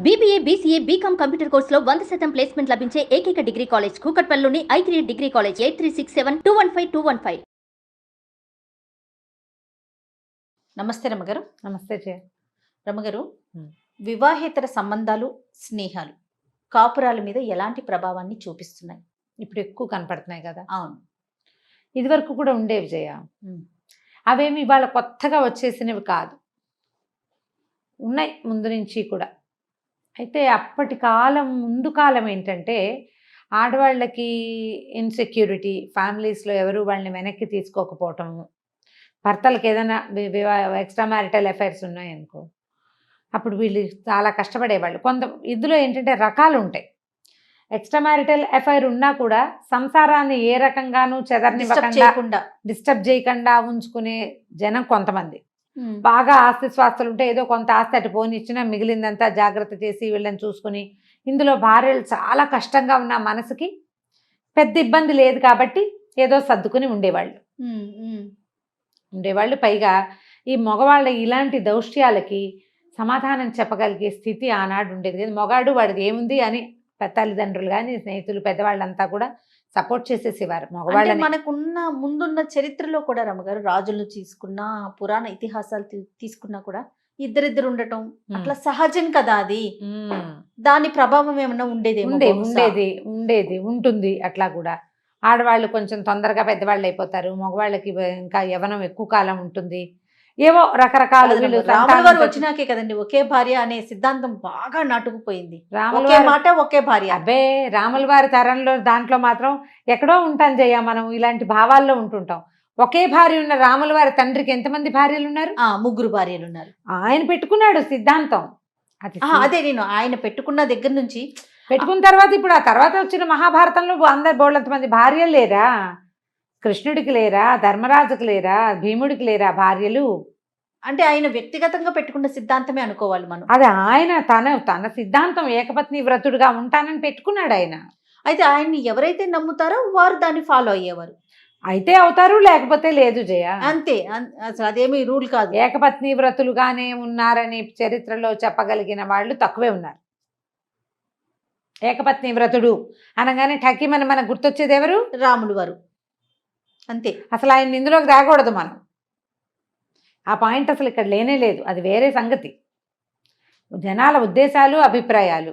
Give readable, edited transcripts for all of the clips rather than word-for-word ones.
BBA, BCA, BCom computer కోర్సులో 100% placement లభించే ఏకైక డిగ్రీ కాలేజ్ కూకట్పల్లిలోని i3 డిగ్రీ కాలేజ్ 8367215215. నమస్తే రమగారు. నమస్తే జయ. రమగారు, వివాహేతర సంబంధాలు, స్నేహాలు కాపురాల మీద ఎలాంటి ప్రభావాన్ని చూపిస్తున్నాయి? ఇప్పుడు ఎక్కువ కనపడుతున్నాయి కదా. అవును, ఇదివరకు కూడా ఉండేవి జయ. అవేమి ఇవాళ కొత్తగా వచ్చేసినవి కాదు, ఉన్నాయి ముందు నుంచి కూడా. అయితే అప్పటి కాలం ముందు కాలం ఏంటంటే ఆడవాళ్ళకి ఇన్సెక్యూరిటీ, ఫ్యామిలీస్లో ఎవరు వాళ్ళని వెనక్కి తీసుకోకపోవటము, భర్తలకు ఏదైనా ఎక్స్ట్రా మ్యారిటల్ అఫైర్స్ ఉన్నాయనుకో అప్పుడు వీళ్ళు చాలా కష్టపడేవాళ్ళు. ఇందులో ఏంటంటే రకాలు ఉంటాయి. ఎక్స్ట్రా మ్యారిటల్ అఫైర్ ఉన్నా కూడా సంసారాన్ని ఏ రకంగానూ చెదరనివ్వకుండా డిస్టర్బ్ చేయకుండా ఉంచుకునే జనం కొంతమంది. బాగా ఆస్తి స్వాస్తులు ఉంటే ఏదో కొంత ఆస్తి అటు పోనిచ్చినా మిగిలిందంతా జాగ్రత్త చేసి వీళ్ళని చూసుకుని, ఇందులో భార్యలు చాలా కష్టంగా ఉన్న మనసుకి పెద్ద ఇబ్బంది లేదు కాబట్టి ఏదో సర్దుకుని ఉండేవాళ్ళు. పైగా ఈ మగవాళ్ళ ఇలాంటి దౌష్ట్యాలకి సమాధానం చెప్పగలిగే స్థితి ఆనాడు ఉండేది కదా. మగాడు వాడికి ఏముంది అని తల్లిదండ్రులు కానీ స్నేహితులు పెద్దవాళ్ళంతా కూడా సపోర్ట్ చేసేసేవారు మగవాళ్ళని. మనకున్న ముందున్న చరిత్రలో కూడా రమ్మగారు, రాజులను తీసుకున్నా, పురాణ ఇతిహాసాలు తీసుకున్నా కూడా ఇద్దరిద్దరు ఉండటం అట్లా సహజం కదా. అది దాని ప్రభావం ఏమన్నా ఉంటుంది. అట్లా కూడా ఆడవాళ్ళు కొంచెం తొందరగా పెద్దవాళ్ళు అయిపోతారు, మగవాళ్ళకి ఇంకా యవ్వనం ఎక్కువ కాలం ఉంటుంది. ఏవో రకరకాల వచ్చినాకే కదండి ఒకే భార్య అనే సిద్ధాంతం బాగా నాటుకుపోయింది. ఒకే భార్య. అబ్బే, రాముల వారి తరంలో దాంట్లో మాత్రం ఎక్కడో ఉంటాం జయ. మనం ఇలాంటి భావాల్లో ఉంటుంటాం. ఒకే భార్య ఉన్న రాముల వారి తండ్రికి ఎంతమంది భార్యలు ఉన్నారు? 3 భార్యలు ఉన్నారు. ఆయన పెట్టుకున్నాడు సిద్ధాంతం. అదే నేను ఆయన పెట్టుకున్న దగ్గర నుంచి పెట్టుకున్న తర్వాత ఇప్పుడు ఆ తర్వాత వచ్చిన మహాభారతంలో అందరు బోళ్ళంతమంది భార్యలు లేరా? కృష్ణుడికి లేరా? ధర్మరాజుకి లేరా? భీముడికి లేరా భార్యలు? అంటే ఆయన వ్యక్తిగతంగా పెట్టుకున్న సిద్ధాంతమే అనుకోవాలి మనం. అది ఆయన తన సిద్ధాంతం ఏకపత్ని వ్రతుడుగా ఉంటానని పెట్టుకున్నాడు ఆయన. అయితే ఆయన్ని ఎవరైతే నమ్ముతారో వారు దాన్ని ఫాలో అయ్యేవారు. అయితే అవుతారు, లేకపోతే లేదు జయ. అంతే, అసలు అదేమీ రూల్ కాదు. ఏకపత్ని వ్రతులుగానే ఉన్నారని చరిత్రలో చెప్పగలిగిన వాళ్ళు తక్కువే ఉన్నారు. ఏకపత్ని వ్రతుడు అనగానే ఠకీమని మనకు గుర్తొచ్చేది ఎవరు? రాములు వారు. అంతే. అసలు ఆయన ఇందులోకి రాకూడదు మనం. ఆ పాయింట్ అసలు ఇక్కడ లేనే లేదు. అది వేరే సంగతి, జనాల ఉద్దేశాలు, అభిప్రాయాలు.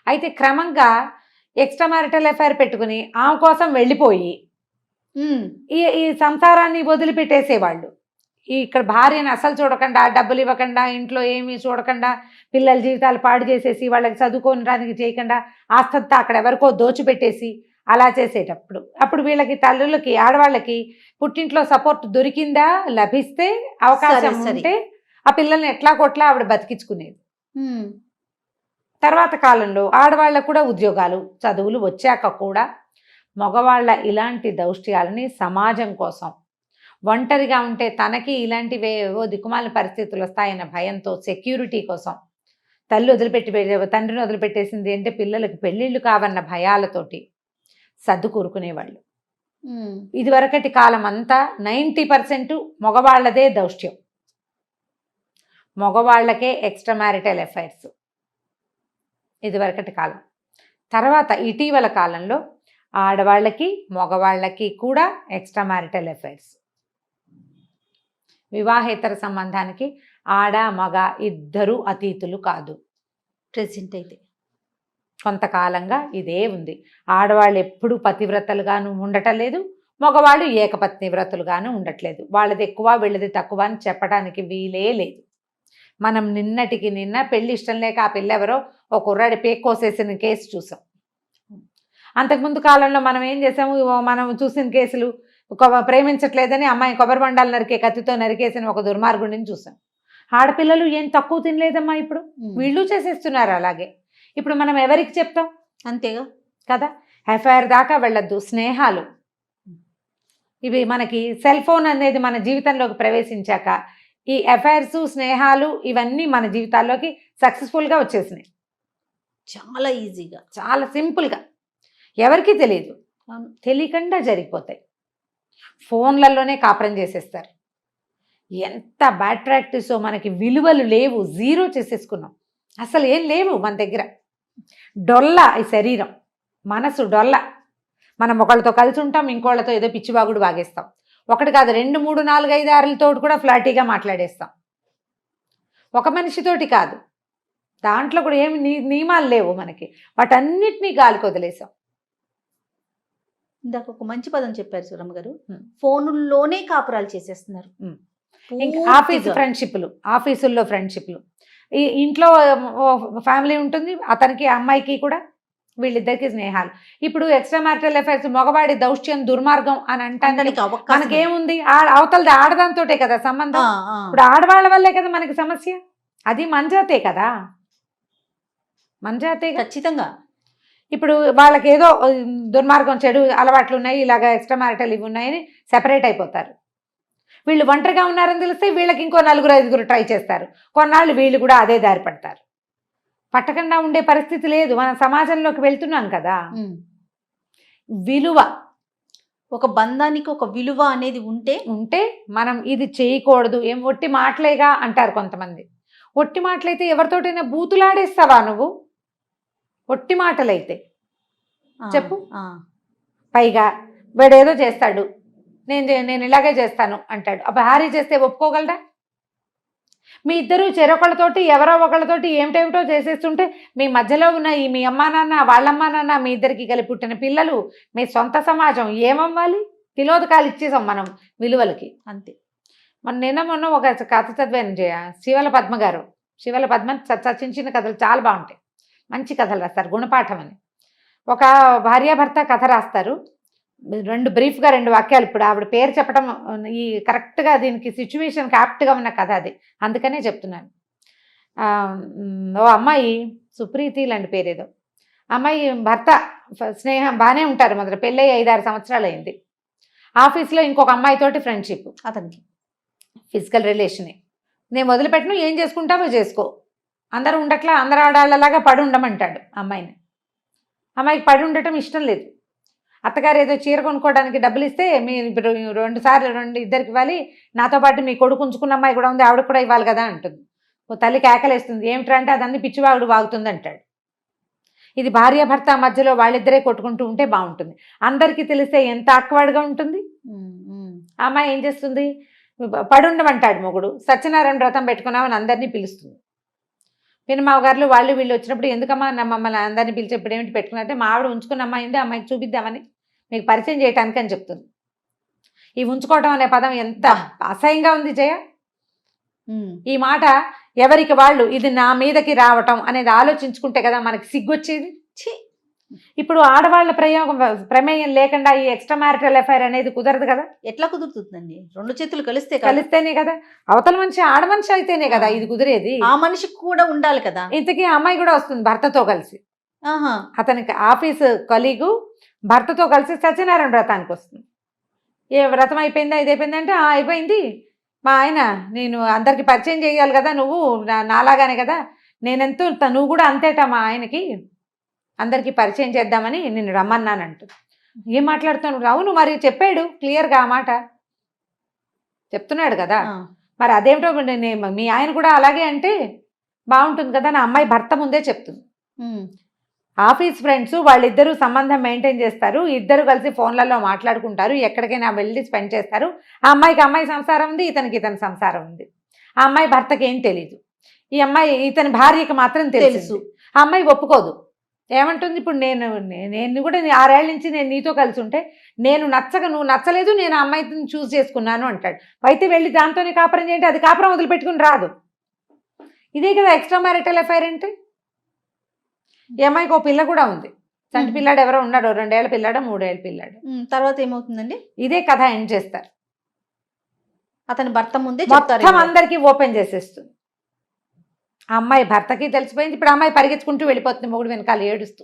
అయితే క్రమంగా ఎక్స్ట్రా మ్యారిటల్ అఫైర్ పెట్టుకుని ఆమె కోసం వెళ్ళిపోయి ఈ సంసారాన్ని వదిలిపెట్టేసేవాళ్ళు. ఇక్కడ భార్యను అసలు చూడకుండా, డబ్బులు ఇవ్వకుండా, ఇంట్లో ఏమీ చూడకుండా, పిల్లల జీవితాలు పాడు చేసేసి వాళ్ళకి చదువుకోవడానికి చేయకుండా ఆస్తంతా అక్కడ ఎవరికో దోచిపెట్టేసి అలా చేసేటప్పుడు అప్పుడు వీళ్ళకి తల్లులకి, ఆడవాళ్ళకి పుట్టింట్లో సపోర్ట్ దొరికిందా, లభిస్తే, అవకాశం ఉంటే ఆ పిల్లల్ని ఎట్లా కొట్లా ఆవిడ బతికించుకునేది. తర్వాత కాలంలో ఆడవాళ్ళకు కూడా ఉద్యోగాలు, చదువులు వచ్చాక కూడా మగవాళ్ళ ఇలాంటి దౌష్ట్యాలని సమాజం కోసం, ఒంటరిగా ఉంటే తనకి ఇలాంటివేవో దిక్కుమాలిన పరిస్థితులు వస్తాయన్న భయంతో, సెక్యూరిటీ కోసం తండ్రిని వదిలిపెట్టేసింది అంటే పిల్లలకి పెళ్ళిళ్ళు కావన్న భయాలతోటి సర్దు కూరుకునేవాళ్ళు. ఇదివరకటి కాలం అంతా 90% మగవాళ్లదే దౌష్ట్యం, మగవాళ్లకే ఎక్స్ట్రా మ్యారిటల్ అఫైర్స్ ఇదివరకటి కాలం. తర్వాత ఇటీవల కాలంలో ఆడవాళ్ళకి మగవాళ్ళకి కూడా ఎక్స్ట్రా మ్యారిటల్ అఫైర్స్. వివాహేతర సంబంధానికి ఆడ మగ ఇద్దరు అతీతులు కాదు. ప్రెసెంట్ అయితే కొంతకాలంగా ఇదే ఉంది. ఆడవాళ్ళు ఎప్పుడూ పతివ్రతలుగాను ఉండటం లేదు, మగవాళ్ళు ఏకపత్ని వ్రతులుగాను ఉండట్లేదు. వాళ్ళది ఎక్కువ వీళ్ళది తక్కువ అని చెప్పడానికి వీలే లేదు. మనం నిన్నటికి నిన్న పెళ్లి ఇష్టం లేక ఆ పిల్లెవరో ఒక కుర్రాడి పేక్ కోసేసిన కేసు చూసాం. అంతకుముందు కాలంలో మనం ఏం చేసాము, మనం చూసిన కేసులు ప్రేమించట్లేదని అమ్మాయి కొబ్బరి బండాలు నరికే కత్తితో నరికేసిన ఒక దుర్మార్గుడిని చూసాం. ఆడపిల్లలు ఏం తక్కువ తినలేదమ్మా, ఇప్పుడు వీళ్ళు చేసేస్తున్నారు అలాగే. ఇప్పుడు మనం ఎవరికి చెప్తాం? అంతేగా కదా. అఫైర్ దాకా వెళ్ళొద్దు. స్నేహాలు, ఇవి మనకి సెల్ ఫోన్ అనేది మన జీవితంలోకి ప్రవేశించాక ఈ అఫైర్స్, స్నేహాలు ఇవన్నీ మన జీవితాల్లోకి సక్సెస్ఫుల్గా వచ్చేసినాయి. చాలా ఈజీగా, చాలా సింపుల్గా, ఎవరికీ తెలియదు, తెలియకుండా జరిగిపోతాయి. ఫోన్లలోనే కాపురం చేసేస్తారు. ఎంత బ్యాడ్ ప్రాక్టీసో, మనకి విలువలు లేవు, జీరో చేసేసుకున్నాం. అసలు ఏం లేవు మన దగ్గర. డొల్ల ఈ శరీరం, మనసు డొల్ల. మనం ఒకళ్ళతో కలిసి ఉంటాం, ఇంకోళ్ళతో ఏదో పిచ్చివాగుడు వాగేస్తాం. ఒకటి కాదు, 2, 3, 4, 5, 6లతో కూడా ఫ్లాటీగా మాట్లాడేస్తాం. ఒక మనిషితోటి కాదు, దాంట్లో కూడా ఏమి నియమాలు లేవు మనకి. వాటన్నిటినీ గాలికి వదిలేసాం. ఇందాక ఒక మంచి పదం చెప్పారు సూరమ్మ గారు, ఫోనుల్లోనే కాపురాలు చేసేస్తున్నారు. ఇంకా ఆఫీస్ ఫ్రెండ్షిప్లు, ఆఫీసుల్లో ఫ్రెండ్షిప్లు, ఈ ఇంట్లో ఫ్యామిలీ ఉంటుంది, అతనికి అమ్మాయికి కూడా వీళ్ళిద్దరికి స్నేహాలు. ఇప్పుడు ఎక్స్ట్రా మ్యారిటల్ అఫైర్స్, మగవాడి దౌష్ట్యం దుర్మార్గం అని అంటానికి మనకేముంది? అవతలది ఆడదాంతోటే కదా సంబంధం. ఇప్పుడు ఆడవాళ్ళ వల్లే కదా మనకి సమస్య. అది మంజాతే కదా, మంజాతే ఖచ్చితంగా. ఇప్పుడు వాళ్ళకి ఏదో దుర్మార్గం, చెడు అలవాట్లు ఉన్నాయి, ఇలాగ ఎక్స్ట్రా మ్యారిటల్ ఇవి ఉన్నాయని సెపరేట్ అయిపోతారు. వీళ్ళు ఒంటరిగా ఉన్నారని తెలిస్తే వీళ్ళకి ఇంకో 4, 5 ట్రై చేస్తారు. కొన్నాళ్ళు వీళ్ళు కూడా అదే దారి పడతారు. పట్టకుండా ఉండే పరిస్థితి లేదు. మనం సమాజంలోకి వెళ్తున్నాం కదా. విలువ, ఒక బంధానికి ఒక విలువ అనేది ఉంటే మనం ఇది చేయకూడదు. ఏం ఒట్టి మాటలేగా అంటారు కొంతమంది. ఒట్టి మాటలైతే ఎవరితోటైనా బూతులాడేస్తావా నువ్వు? ఒట్టి మాటలైతే చెప్పు. పైగా వీడేదో చేస్తాడు, నేను ఇలాగే చేస్తాను అంటాడు. అప్పుడు హారీ చేస్తే ఒప్పుకోగలరా? మీ ఇద్దరు చెరొకళ్ళతోటి ఎవరో ఒకళ్ళతోటి ఏమిటేమిటో చేసేస్తుంటే మీ మధ్యలో ఉన్న ఈ మీ అమ్మా నాన్న, వాళ్ళమ్మా నాన్న, మీ ఇద్దరికి కలిపి పుట్టిన పిల్లలు, మీ సొంత సమాజం ఏమవ్వాలి? తిలోదకాలు ఇచ్చేసాం మనం విలువలకి, అంతే. మొన్న ఒక కథ చదివాను జయ, శివల పద్మ గారు. శివల పద్మ చిన్న చిన్న కథలు చాలా బాగుంటాయి, మంచి కథలు రాస్తారు. గుణపాఠం అని ఒక భార్యాభర్త కథ రాస్తారు. బ్రీఫ్గా 2 వాక్యాలు. ఇప్పుడు ఆవిడ పేరు చెప్పడం ఈ కరెక్ట్గా దీనికి సిచ్యువేషన్కి యాప్ట్గా ఉన్న కథ అది, అందుకనే చెప్తున్నాను. ఓ అమ్మాయి, సుప్రీతి లాంటి పేరేదో, అమ్మాయి భర్త స్నేహం బాగానే ఉంటారు, మొదట పెళ్ళై 5-6 సంవత్సరాలు అయింది. ఆఫీస్లో ఇంకొక అమ్మాయితోటి ఫ్రెండ్షిప్, అతనికి ఫిజికల్ రిలేషనే. నేను వదిలిపెట్టను, ఏం చేసుకుంటావో చేసుకో, అందరూ ఉండట్లా, అందరు ఆడాళ్ళలాగా పడి ఉండమంటాడు అమ్మాయిని. అమ్మాయికి పడి ఉండటం ఇష్టం లేదు. అత్తగారు ఏదో చీర కొనుక్కోవడానికి డబ్బులు ఇస్తే, మీరు ఇప్పుడు 2 సార్లు ఇద్దరికి ఇవ్వాలి, నాతో పాటు మీ కొడుకు ఉంచుకున్న అమ్మాయి కూడా ఉంది, ఆవిడకు కూడా ఇవ్వాలి కదా అంటుంది. ఓ తల్లి కేకలేస్తుంది, ఏమిట్రా అంటే అదన్నీ పిచ్చివాగుడు వాగుతుంది అంటాడు. ఇది భార్యాభర్త మధ్యలో వాళ్ళిద్దరే కొట్టుకుంటూ ఉంటే బాగుంటుంది. అందరికీ తెలిస్తే ఎంత ఆక్వర్డ్గా ఉంటుంది. ఆ అమ్మాయి ఏం చేస్తుంది, పడి ఉండమంటాడు మొగుడు. సత్యనారాయణ వ్రతం పెట్టుకున్నామని అందరినీ పిలుస్తుంది. పినమావ గారు వాళ్ళు వీళ్ళు వచ్చినప్పుడు, ఎందుకమ్మా మమ్మల్ని అందరినీ పిలిచి ఇప్పుడు ఏమిటి పెట్టుకున్నారంటే, మా ఆవిడ ఉంచుకున్న అమ్మాయి ఉంది, అమ్మాయికి చూపిద్దామని, మీకు పరిచయం చేయటానికి అని చెప్తుంది. ఈ ఉంచుకోవటం అనే పదం ఎంత అసహ్యంగా ఉంది జయ. ఈ మాట ఎవరికి వాళ్ళు ఇది నా మీదకి రావటం అనేది ఆలోచించుకుంటే కదా మనకి సిగ్గొచ్చేది. ఇప్పుడు ఆడవాళ్ళ ప్రమేయం లేకుండా ఈ ఎక్స్ట్రా మ్యారిటల్ అఫైర్ అనేది కుదరదు కదా. ఎట్లా కుదురుతుందండి? 2 చేతులు కలిస్తేనే కదా. అవతల మనిషి ఆడమనిషి అయితేనే కదా ఇది కుదిరేది. ఆ మనిషికి కూడా ఉండాలి కదా. ఇంతకీ అమ్మాయి కూడా వస్తుంది భర్తతో కలిసి. అతనికి ఆఫీస్ కొలీగు భర్తతో కలిసి సత్యనారాయణ వ్రతానికి వస్తుంది. ఏ వ్రతం అయిపోయిందా, ఇది అయిపోయింది అంటే అయిపోయింది, మా ఆయన నేను అందరికి పరిచయం చేయాలి కదా, నువ్వు నాలాగానే కదా, నేనెంతో నువ్వు కూడా అంతేట మా ఆయనకి, అందరికీ పరిచయం చేద్దామని నిన్ను రమ్మన్నానంటూ. ఏం మాట్లాడుతున్నావు? అవును మరి చెప్పాడు క్లియర్గా, ఆ మాట చెప్తున్నాడు కదా. మరి అదేమిటో మీ ఆయన కూడా అలాగే అంటే బాగుంటుంది కదా. నా అమ్మాయి భర్త ముందే చెప్తుంది. ఆఫీస్ ఫ్రెండ్స్ వాళ్ళిద్దరూ సంబంధం మెయింటైన్ చేస్తారు, ఇద్దరు కలిసి ఫోన్లలో మాట్లాడుకుంటారు, ఎక్కడికైనా వెళ్ళి స్పెండ్ చేస్తారు. ఆ అమ్మాయికి అమ్మాయి సంసారం ఉంది, ఇతనికి ఇతని సంసారం ఉంది. ఆ అమ్మాయి భర్తకి ఏం తెలీదు, ఈ అమ్మాయి ఇతని భార్యకి మాత్రం తెలుసు. ఆ అమ్మాయి ఒప్పుకోదు. ఏమంటుంది, ఇప్పుడు నేను కూడా 6 ఏళ్ల నుంచి నేను నీతో కలిసి ఉంటే నేను నచ్చక నువ్వు నచ్చలేదు, నేను ఆ అమ్మాయిని చూస్ చేసుకున్నాను అంటాడు. అయితే వెళ్ళి దాంతోనే కాపురం చేయండి, అది కాపురం వదిలిపెట్టుకుని రాదు. ఇదే కదా ఎక్స్ట్రా మ్యారిటల్ అఫైర్ అంటే. ఈ అమ్మాయికి ఓ పిల్ల కూడా ఉంది, చంటి పిల్లాడు ఎవరో ఉన్నాడు, 2 ఏళ్ల పిల్లాడు 3 ఏళ్ల పిల్లాడు. తర్వాత ఏమవుతుందండి? ఇదే కథ ఎండ్ చేస్తారు. అతని భర్త ముందే మొత్తం అందరికీ ఓపెన్ చేసేస్తుంది. ఆ అమ్మాయి భర్తకి తెలిసిపోయింది. ఇప్పుడు అమ్మాయి పరిగెత్తుకుంటూ వెళ్ళిపోతుంది మొగుడు వెనకాల ఏడుస్తూ.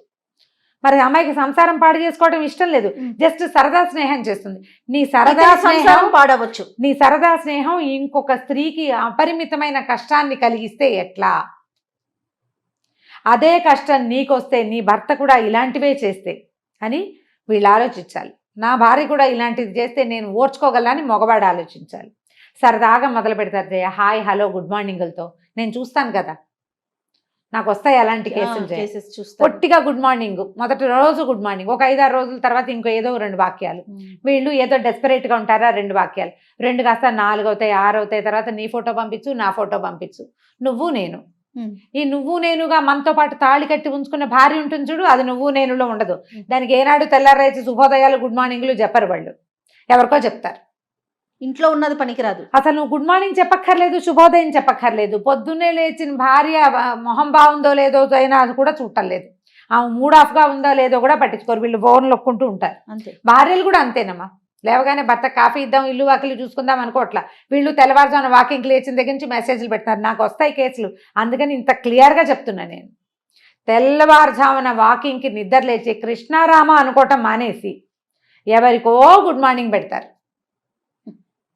మరి అమ్మాయికి సంసారం పాడు చేసుకోవడం ఇష్టం లేదు, జస్ట్ సరదా స్నేహం చేస్తుంది. నీ సరదా స్నేహం పాడవచ్చు, నీ సరదా స్నేహం ఇంకొక స్త్రీకి అపరిమితమైన కష్టాన్ని కలిగిస్తే ఎట్లా? అదే కష్టం నీకొస్తే నీ భర్త కూడా ఇలాంటివే చేస్తే అని వీళ్ళు ఆలోచించాలి. నా భార్య కూడా ఇలాంటిది చేస్తే నేను ఓర్చుకోగలని మగవాడు ఆలోచించాలి. సరదాగా మొదలు పెడతారు జయ, హాయ్ హలో గుడ్ మార్నింగ్లతో. నేను చూస్తాను కదా, నాకు వస్తాయి అలాంటి కేసులు జయ. కేసెస్ చూస్తారు. పొట్టిగా గుడ్ మార్నింగ్, మొదటి రోజు గుడ్ మార్నింగ్, ఒక 5-6 రోజుల తర్వాత ఇంకో ఏదో 2 వాక్యాలు, వీళ్ళు ఏదో డెస్పరేట్ గా ఉంటారా 2 వాక్యాలు, 2 కాస్త 4 అవుతాయి, 6 అవుతాయి, తర్వాత నీ ఫోటో పంపించు, నా ఫోటో పంపించు, నువ్వు నేను. ఈ నువ్వు నేనుగా మనతో పాటు తాళి కట్టి ఉంచుకున్న భార్య ఉంటుంది చూడు, అది నువ్వు నేనులో ఉండదు. దానికి ఏనాడు తెల్లారైతే శుభోదయాలు గుడ్ మార్నింగ్లు చెప్పరు, వాళ్ళు ఎవరికో చెప్తారు. ఇంట్లో ఉన్నది పనికిరాదు. అసలు నువ్వు గుడ్ మార్నింగ్ చెప్పక్కర్లేదు, శుభోదయం చెప్పక్కర్లేదు. పొద్దున్నే లేచిన భార్య మొహం బాగుందో లేదో అయినా అది కూడా చూడలేదు, ఆమె మూడ్ ఆఫ్ గా ఉందో లేదో కూడా పట్టించుకోరు, వీళ్ళు ఫోన్ నొక్కుంటూ ఉంటారు. అంతే, భార్యలు భార్యలు కూడా అంతేనమ్మా. లేవగానే భర్త కాఫీ ఇద్దాం, ఇల్లు వాకిలు చూసుకుందాం అనుకోవట్లా, వీళ్ళు తెల్లవారుజామున వాకింగ్ లేచిన దగ్గర నుంచి మెసేజ్లు పెడతారు. నాకు వస్తాయి కేసులు, అందుకని ఇంత క్లియర్గా చెప్తున్నా నేను. తెల్లవారుజామున వాకింగ్కి నిద్ర లేచి కృష్ణారామ అనుకోవటం మానేసి ఎవరికో గుడ్ మార్నింగ్ పెడతారు.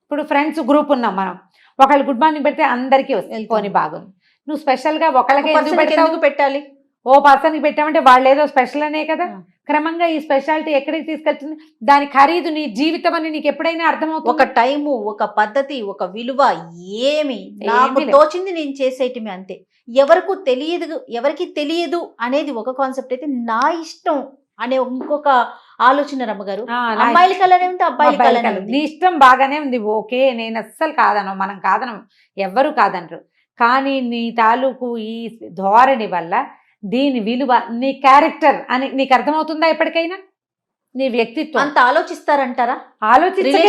ఇప్పుడు ఫ్రెండ్స్ గ్రూప్ ఉన్నాం మనం, ఒకళ్ళు గుడ్ మార్నింగ్ పెడితే అందరికీ వస్తుంది, పోనీ బాగుంది. నువ్వు స్పెషల్గా ఒకళ్ళకి ఎందుకు పెట్టాలి? ఓ పర్సన్కి పెట్టామంటే వాళ్ళు ఏదో స్పెషల్ అనే కదా. క్రమంగా ఈ స్పెషాలిటీ ఎక్కడికి తీసుకెళ్తుంది, దాని ఖరీదు నీ జీవితం అని నీకు ఎప్పుడైనా అర్థమవుతుంది. ఒక టైము, ఒక పద్ధతి, ఒక విలువ ఏమి నాకు తోచింది నేను చేసేయటమే, అంతే. ఎవరికి తెలియదు అనేది ఒక కాన్సెప్ట్ అయితే, నా ఇష్టం అనే ఇంకొక ఆలోచన రమ్మగారు. అమ్మాయిలకి అలానే ఉంది, అబ్బాయిలకి అలానే ఉంది. నీ ఇష్టం బాగానే ఉంది, ఓకే, నేను అస్సలు కాదను, మనం కాదనం, ఎవ్వరు కాదనరు. కానీ నీ తాలూకు ఈ ధోరణి వల్ల దీని విలువ, నీ క్యారెక్టర్ అని నీకు అర్థమవుతుందా ఎప్పటికైనా? నీ వ్యక్తిత్వం అంత ఆలోచిస్తారంటారా? ఆలోచించే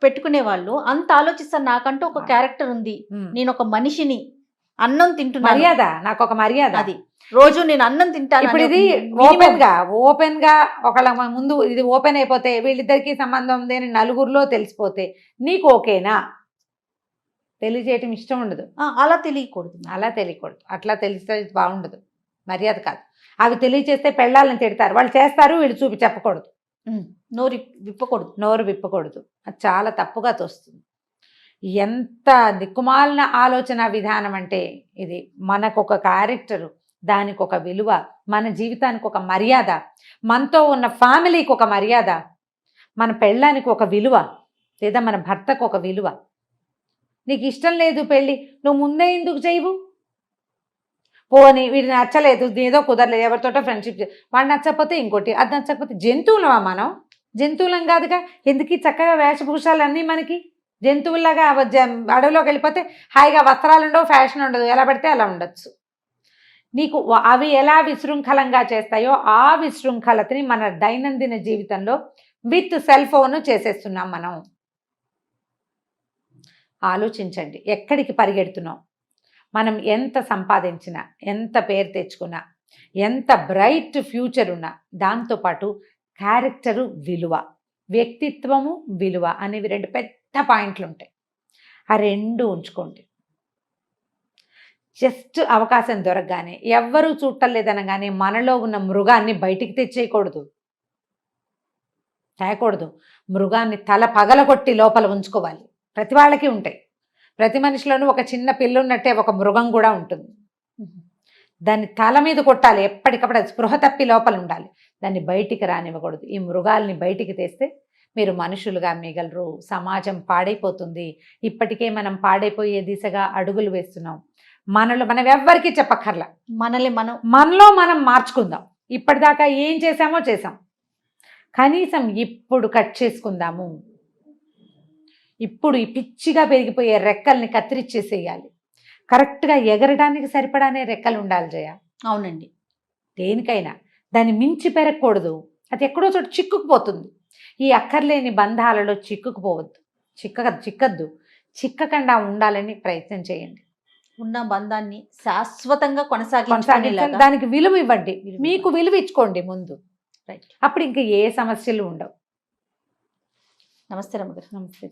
పెట్టుకునే వాళ్ళు అంత ఆలోచిస్తారు. నాకంటూ ఒక క్యారెక్టర్ ఉంది, నేను ఒక మనిషిని, అన్నం తింటున్నా, మర్యాద, నాకు ఒక మర్యాద, అది రోజు నేను అన్నం తింటాను. ఇప్పుడు ఇది ఓపెన్ గా ఒకళ్ళ ముందు ఇది ఓపెన్ అయిపోతే, వీళ్ళిద్దరికి సంబంధం ఉంది అని నలుగురిలో తెలిసిపోతే నీకు ఓకేనా? తెలియజేయటం ఇష్టం ఉండదు, అలా తెలియకూడదు. అట్లా తెలిస్తే బాగుండదు, మర్యాద కాదు. అవి తెలియచేస్తే పెళ్ళాలని తిడతారు, వాళ్ళు చేస్తారు, వీళ్ళు చెప్పకూడదు, నోరు విప్పకూడదు. అది చాలా తప్పుగా తోస్తుంది. ఎంత దిక్కుమాలిన ఆలోచన విధానం అంటే ఇది. మనకు ఒక క్యారెక్టరు, దానికి ఒక విలువ, మన జీవితానికి ఒక మర్యాద, మనతో ఉన్న ఫ్యామిలీకి ఒక మర్యాద, మన పెళ్ళానికి ఒక విలువ, లేదా మన భర్తకు ఒక విలువ. నీకు ఇష్టం లేదు పెళ్ళి, నువ్వు ముందే ఎందుకు చేయవు? పోనీ వీడిని నచ్చలేదు, ఏదో కుదరలేదు, ఎవరితోటో ఫ్రెండ్షిప్, వాడు నచ్చకపోతే ఇంకోటి, అది నచ్చకపోతే. జంతువులమా మనం? జంతువులం కాదుగా. ఎందుకు చక్కగా వేషభూషాలన్నీ మనకి జంతువుల్లాగా అడవిలోకి వెళ్ళిపోతే హాయిగా వస్త్రాలు ఉండవు, ఫ్యాషన్ ఉండదు, ఎలా పడితే అలా ఉండొచ్చు. నీకు అవి ఎలా విశృంఖలంగా చేస్తాయో ఆ విశృంఖలతని మన దైనందిన జీవితంలో విత్ సెల్ ఫోన్ చేసేస్తున్నాం మనం. ఆలోచించండి, ఎక్కడికి పరిగెడుతున్నాం? మనం ఎంత సంపాదించినా, ఎంత పేరు తెచ్చుకున్నా, ఎంత బ్రైట్ ఫ్యూచర్ ఉన్నా, దాంతోపాటు క్యారెక్టరు విలువ, వ్యక్తిత్వము విలువ అనేవి 2 పెద్ద పాయింట్లు ఉంటాయి. ఆ 2 ఉంచుకోండి. జస్ట్ అవకాశం దొరకగానే, ఎవ్వరూ చూడలేదనగానే మనలో ఉన్న మృగాన్ని బయటికి తేకూడదు. మృగాన్ని తల పగలగొట్టి లోపల ఉంచుకోవాలి. ప్రతి వాళ్ళకి ఉంటాయి, ప్రతి మనిషిలోనూ ఒక చిన్న పిల్ల ఉన్నట్టే ఒక మృగం కూడా ఉంటుంది. దాన్ని తల మీద కొట్టాలి ఎప్పటికప్పుడు, స్పృహ తప్పి లోపల ఉండాలి, దాన్ని బయటికి రానివ్వకూడదు. ఈ మృగాల్ని బయటికి తెస్తే మీరు మనుషులుగా మిగలరు, సమాజం పాడైపోతుంది. ఇప్పటికే మనం పాడైపోయే దిశగా అడుగులు వేస్తున్నాం. మనం ఎవ్వరికీ చెప్పక్కర్లా, మనలో మనం మార్చుకుందాం. ఇప్పటిదాకా ఏం చేసామో చేసాం, కనీసం ఇప్పుడు కట్ చేసుకుందాము. ఇప్పుడు ఈ పిచ్చిగా పెరిగిపోయే రెక్కల్ని కత్తిరించేసేయాలి. కరెక్ట్గా ఎగరడానికి సరిపడానే రెక్కలు ఉండాలి జయ. అవునండి, దేనికైనా దాన్ని మించి పెరగకూడదు, అది ఎక్కడో చోటు చిక్కుకుపోతుంది. ఈ అక్కర్లేని బంధాలలో చిక్కద్దు, చిక్కకుండా ఉండాలని ప్రయత్నం చేయండి. ఉన్న బంధాన్ని శాశ్వతంగా కొనసాగించాలి, దానికి విలువ ఇవ్వండి, మీకు విలువ ఇచ్చుకోండి ముందు, అప్పుడు ఇంకా ఏ సమస్యలు ఉండవు. నమస్తే రమ్మగారు. నమస్తే.